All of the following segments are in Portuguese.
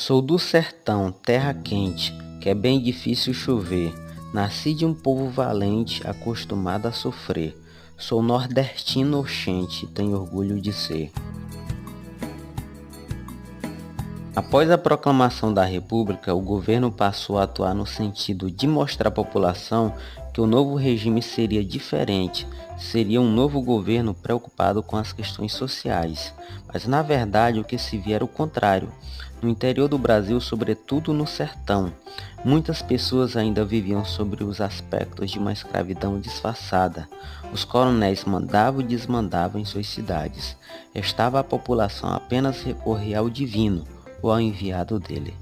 Sou do sertão, terra quente, que é bem difícil chover. Nasci de um povo valente, acostumado a sofrer. Sou nordestino oxente, tenho orgulho de ser. Após a proclamação da República, o governo passou a atuar no sentido de mostrar à população que o novo regime seria diferente, seria um novo governo preocupado com as questões sociais. Mas na verdade o que se via era o contrário. No interior do Brasil, sobretudo no sertão, muitas pessoas ainda viviam sobre os aspectos de uma escravidão disfarçada. Os coronéis mandavam e desmandavam em suas cidades. Restava à população apenas recorrer ao divino ou ao enviado dele.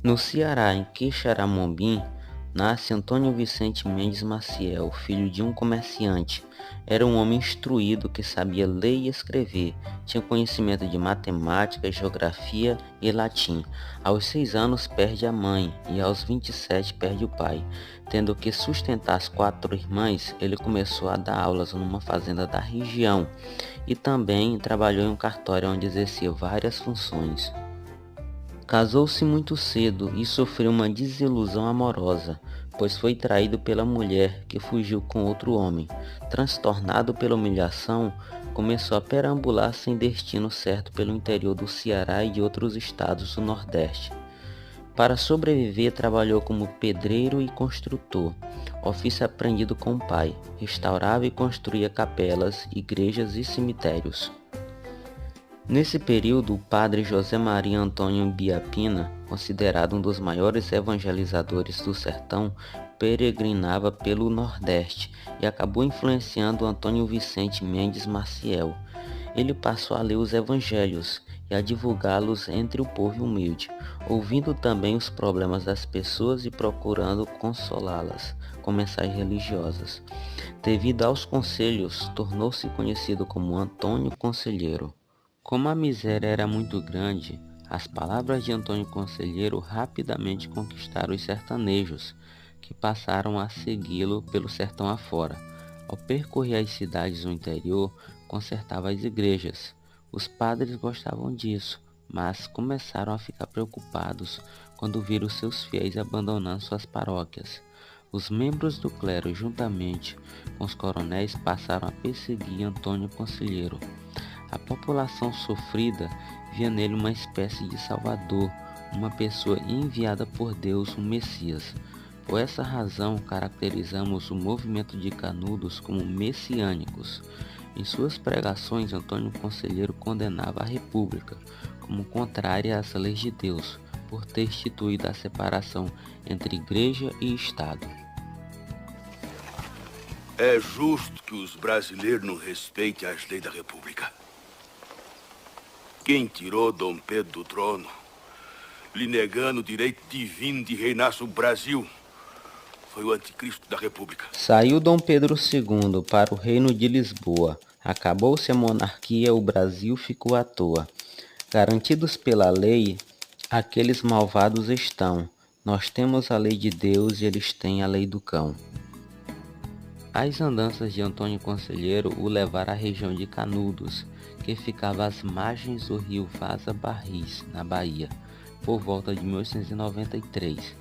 No Ceará, em Quixeramobim, nasce Antônio Vicente Mendes Maciel, filho de um comerciante. Era um homem instruído que sabia ler e escrever, tinha conhecimento de matemática, geografia e latim. Aos 6 anos perde a mãe e aos 27 perde o pai. Tendo que sustentar as 4 irmãs, ele começou a dar aulas numa fazenda da região e também trabalhou em um cartório onde exercia várias funções. Casou-se muito cedo e sofreu uma desilusão amorosa, pois foi traído pela mulher que fugiu com outro homem. Transtornado pela humilhação, começou a perambular sem destino certo pelo interior do Ceará e de outros estados do Nordeste. Para sobreviver, trabalhou como pedreiro e construtor, ofício aprendido com o pai. Restaurava e construía capelas, igrejas e cemitérios. Nesse período, o padre José Maria Antônio Biapina, considerado um dos maiores evangelizadores do sertão, peregrinava pelo Nordeste e acabou influenciando Antônio Vicente Mendes Maciel. Ele passou a ler os evangelhos e a divulgá-los entre o povo humilde, ouvindo também os problemas das pessoas e procurando consolá-las com mensagens religiosas. Devido aos conselhos, tornou-se conhecido como Antônio Conselheiro. Como a miséria era muito grande, as palavras de Antônio Conselheiro rapidamente conquistaram os sertanejos, que passaram a segui-lo pelo sertão afora. Ao percorrer as cidades do interior, consertava as igrejas. Os padres gostavam disso, mas começaram a ficar preocupados quando viram seus fiéis abandonando suas paróquias. Os membros do clero, juntamente com os coronéis, passaram a perseguir Antônio Conselheiro. A população sofrida via nele uma espécie de salvador, uma pessoa enviada por Deus, um Messias. Por essa razão, caracterizamos o movimento de Canudos como messiânicos. Em suas pregações, Antônio Conselheiro condenava a República como contrária às leis de Deus, por ter instituído a separação entre Igreja e Estado. É justo que os brasileiros não respeitem as leis da República. Quem tirou Dom Pedro do trono, lhe negando o direito divino de reinar sobre o Brasil, foi o anticristo da República. Saiu Dom Pedro II para o Reino de Lisboa. Acabou-se a monarquia, o Brasil ficou à toa. Garantidos pela lei, aqueles malvados estão. Nós temos a lei de Deus e eles têm a lei do cão. As andanças de Antônio Conselheiro o levaram à região de Canudos, que ficava às margens do rio Vaza Barris, na Bahia, por volta de 1893.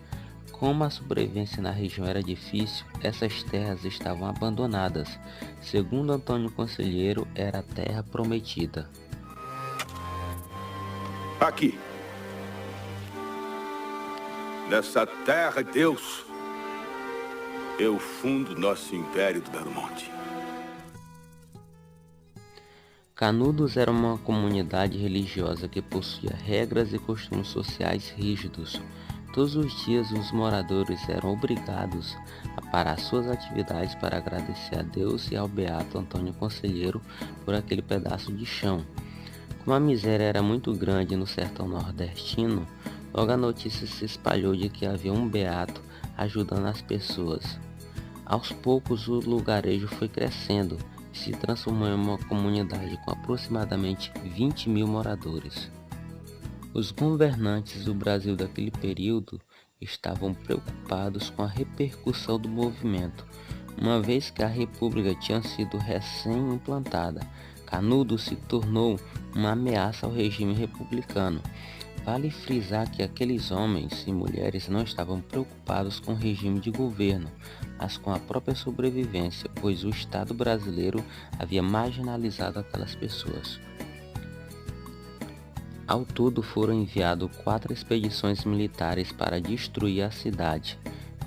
Como a sobrevivência na região era difícil, essas terras estavam abandonadas. Segundo Antônio Conselheiro, era a terra prometida. Aqui, nessa terra de Deus, eu fundo nosso Império do Belo Monte. Canudos era uma comunidade religiosa que possuía regras e costumes sociais rígidos. Todos os dias os moradores eram obrigados a parar suas atividades para agradecer a Deus e ao beato Antônio Conselheiro por aquele pedaço de chão. Como a miséria era muito grande no sertão nordestino, logo a notícia se espalhou de que havia um beato ajudando as pessoas. Aos poucos o lugarejo foi crescendo e se transformou em uma comunidade com aproximadamente 20.000 moradores. Os governantes do Brasil daquele período estavam preocupados com a repercussão do movimento, uma vez que a República tinha sido recém-implantada. Canudos se tornou uma ameaça ao regime republicano. Vale frisar que aqueles homens e mulheres não estavam preocupados com o regime de governo, mas com a própria sobrevivência, pois o Estado brasileiro havia marginalizado aquelas pessoas. Ao todo foram enviadas 4 expedições militares para destruir a cidade.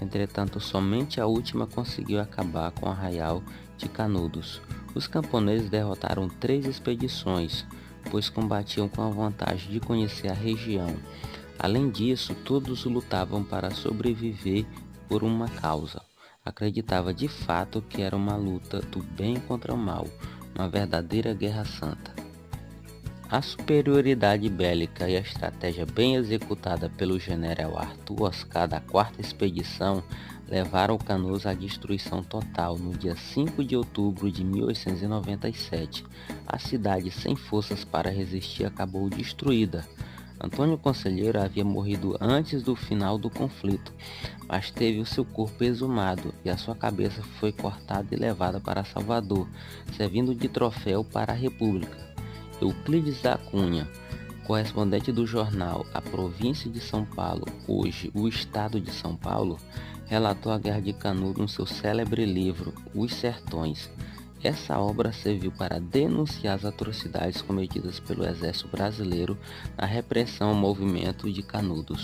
Entretanto, somente a última conseguiu acabar com o Arraial de Canudos. Os camponeses derrotaram 3 expedições, pois combatiam com a vantagem de conhecer a região. Além disso, todos lutavam para sobreviver por uma causa. Acreditava de fato que era uma luta do bem contra o mal, uma verdadeira guerra santa. A superioridade bélica e a estratégia bem executada pelo general Arthur Oscar da 4ª Expedição levaram Canudos à destruição total no dia 5 de outubro de 1897. A cidade, sem forças para resistir, acabou destruída. Antônio Conselheiro havia morrido antes do final do conflito, mas teve o seu corpo exumado e a sua cabeça foi cortada e levada para Salvador, servindo de troféu para a República. Euclides da Cunha, correspondente do jornal A Província de São Paulo, hoje o Estado de São Paulo, relatou a Guerra de Canudos no seu célebre livro Os Sertões. Essa obra serviu para denunciar as atrocidades cometidas pelo Exército Brasileiro na repressão ao movimento de Canudos.